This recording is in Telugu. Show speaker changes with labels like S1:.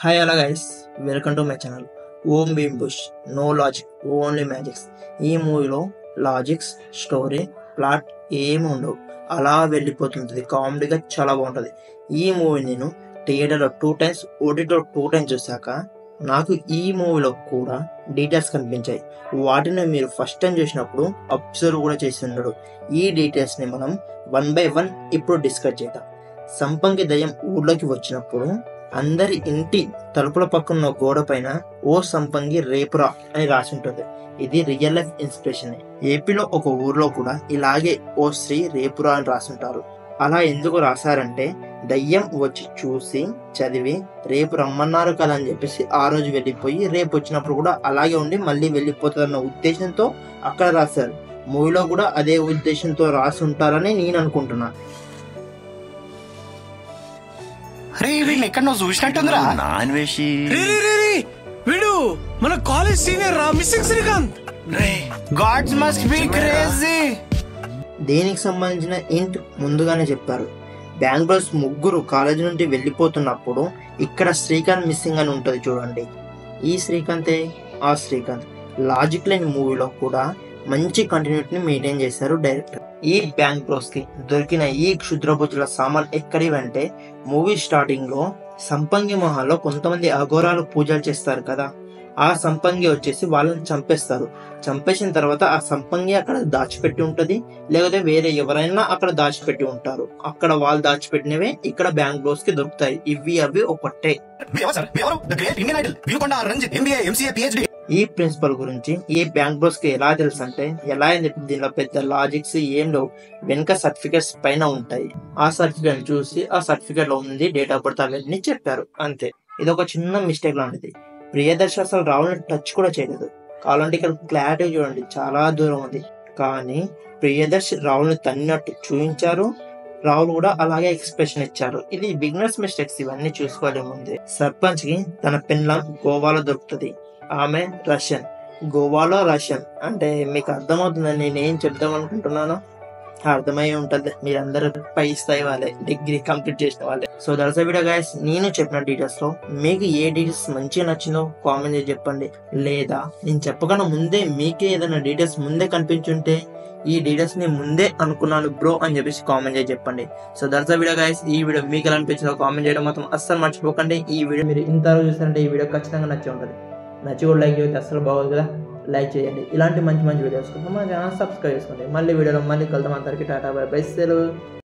S1: హాయ్ అలా guys, welcome to my channel. Om Bheem Bush, no logic, only magics. ఈ మూవీలో లాజిక్స్, స్టోరీ, ప్లాట్ ఏమి ఉండవు, అలా వెళ్ళిపోతుంటుంది. కామెడీగా చాలా బాగుంటుంది. ఈ మూవీ నేను థియేటర్లో 2 times, ఓటీటీలో 2 times చూశాక నాకు ఈ మూవీలో కూడా డీటెయిల్స్ కనిపించాయి. వాటిని మీరు ఫస్ట్ టైం చూసినప్పుడు అబ్జర్వ్ కూడా చేసి ఉండడు. ఈ డీటెయిల్స్ని మనం 1 by 1 ఇప్పుడు డిస్కస్ చేద్దాం. సంపంగి దయ్యం ఊళ్ళోకి వచ్చినప్పుడు అందరి ఇంటి తలుపుల పక్కన గోడ పైన ఓ సంపంగి రేపురా అని రాసి ఉంటుంది. ఇది రియల్ లైఫ్ ఇన్స్పిరేషన్. ఏపీలో ఒక ఊర్లో కూడా ఇలాగే ఓ స్త్రీ రేపురా అని రాసుంటారు. అలా ఎందుకు రాశారంటే దయ్యం వచ్చి చూసి చదివి రేపు రమ్మన్నారు కదా అని చెప్పేసి ఆ రోజు వెళ్ళిపోయి రేపు వచ్చినప్పుడు కూడా అలాగే ఉండి మళ్ళీ వెళ్ళిపోతుందన్న ఉద్దేశంతో అక్కడ రాశారు. మూవీలో కూడా అదే ఉద్దేశంతో రాసి ఉంటారని నేను అనుకుంటున్నా.
S2: ఎక్కడ చూసినట్టుందిరా నాన్ వేషి
S3: వీడు మన కాలేజ్ సీనియర్ రా, missing Srikanth.
S2: God's must be crazy.
S1: దేనికి సంబంధించిన ఇంట్ ముందుగానే చెప్పారు. బెంగళూరు ముగ్గురు కాలేజీ నుండి వెళ్ళిపోతున్నప్పుడు ఇక్కడ శ్రీకాంత్ మిస్సింగ్ అని ఉంటది చూడండి. ఈ శ్రీకాంతే ఆ శ్రీకాంత్. లాజిక్ లేని మూవీలో కూడా మంచి కంటిన్యూటీని మెయింటైన్ చేశారు డైరెక్టర్. ఈ బ్యాంక్ బ్రోస్ కి దొరికిన ఈ క్షుద్రభుజుల సామాన్ ఎక్కడివంటే మూవీ స్టార్టింగ్ లో సంపంగి మహల్లో కొంతమంది అఘోరాలు పూజలు చేస్తారు కదా, ఆ సంపంగి వచ్చేసి వాళ్ళని చంపేస్తారు. చంపేసిన తర్వాత ఆ సంపంగి అక్కడ దాచిపెట్టి ఉంటది, లేకపోతే వేరే ఎవరైనా అక్కడ దాచిపెట్టి ఉంటారు. అక్కడ వాళ్ళు దాచిపెట్టినవే ఇక్కడ బ్యాంక్ బ్రోస్ కి దొరుకుతాయి. ఇవి అవి ఒకటే. ఈ ప్రిన్సిపల్ గురించి ఈ బ్యాంక్ బ్రోస్ కి ఎలా తెలుసు అంటే ఎలా అని చెప్పి దీనిలో పెద్ద లాజిక్స్ ఏం లేవు. వెనుక సర్టిఫికేట్స్ పైన ఉంటాయి. ఆ సర్టిఫికేట్ చూసి ఆ సర్టిఫికేట్ లో ఉంది డేట్ ఆఫ్ బర్త్ అవన్నీ చెప్పారు, అంతే. ఇది ఒక చిన్న మిస్టేక్ లాంటిది. ప్రియదర్శి అసలు రావుని టచ్ కూడా చేయలేదు. కావాలంటే ఇక్కడ క్లారిటీ చూడండి, చాలా దూరం ఉంది. కానీ ప్రియదర్శి రావుని తన్నినట్టు చూపించారు. రాహుల్ కూడా అలాగే ఎక్స్ప్రెషన్ ఇచ్చారు. ఇది బిగినర్స్ మిస్టేక్స్, ఇవన్నీ చూసుకోవాలి ముందే. సర్పంచ్ కి తన పెన్లాం గోవాలో దొరుకుతుంది. ఆమె రష్యన్, గోవాలో రష్యన్. అంటే మీకు అర్థమవుతుందని నేను ఏం చెప్దాం అనుకుంటున్నాను, అర్థమై ఉంటుంది. మీరందరూ పై స్థాయి వాళ్ళే, డిగ్రీ కంప్లీట్ చేసిన వాళ్ళే. So that's video guys. నేను చెప్పిన డీటెయిల్స్ లో మీకు ఏ డీటెయిల్స్ మంచిగా నచ్చిందో కామెంట్ చేసి చెప్పండి. లేదా నేను చెప్పకుండా ముందే మీకే ఏదైనా డీటెయిల్స్ ముందే కనిపించుంటే ఈ డీటెయిల్స్ ని ముందే అనుకున్నాను బ్రో అని చెప్పేసి కామెంట్ చేసి చెప్పండి. So that's video guys. ఈ వీడియో మీకు ఎలా అనిపించిందో కామెంట్ చేయడం మాత్రం అస్సలు మర్చిపోకండి. ఈ వీడియో మీరు ఇంతవరకు చూసారంటే ఈ వీడియో ఖచ్చితంగా నచ్చి ఉంటుంది. నచ్చి కూడా లైక్ చేస్తే అస్సలు బాగోదు కదా, లైక్ చేయండి. ఇలాంటి మంచి మంచి వీడియోస్ కోసం మన ఛానల్ సబ్స్క్రైబ్ చేసుకోండి. మళ్ళీ వీడియోలో మళ్ళీ కలుద్దాం. అందరికీ టాటా బై బై, సెలవు.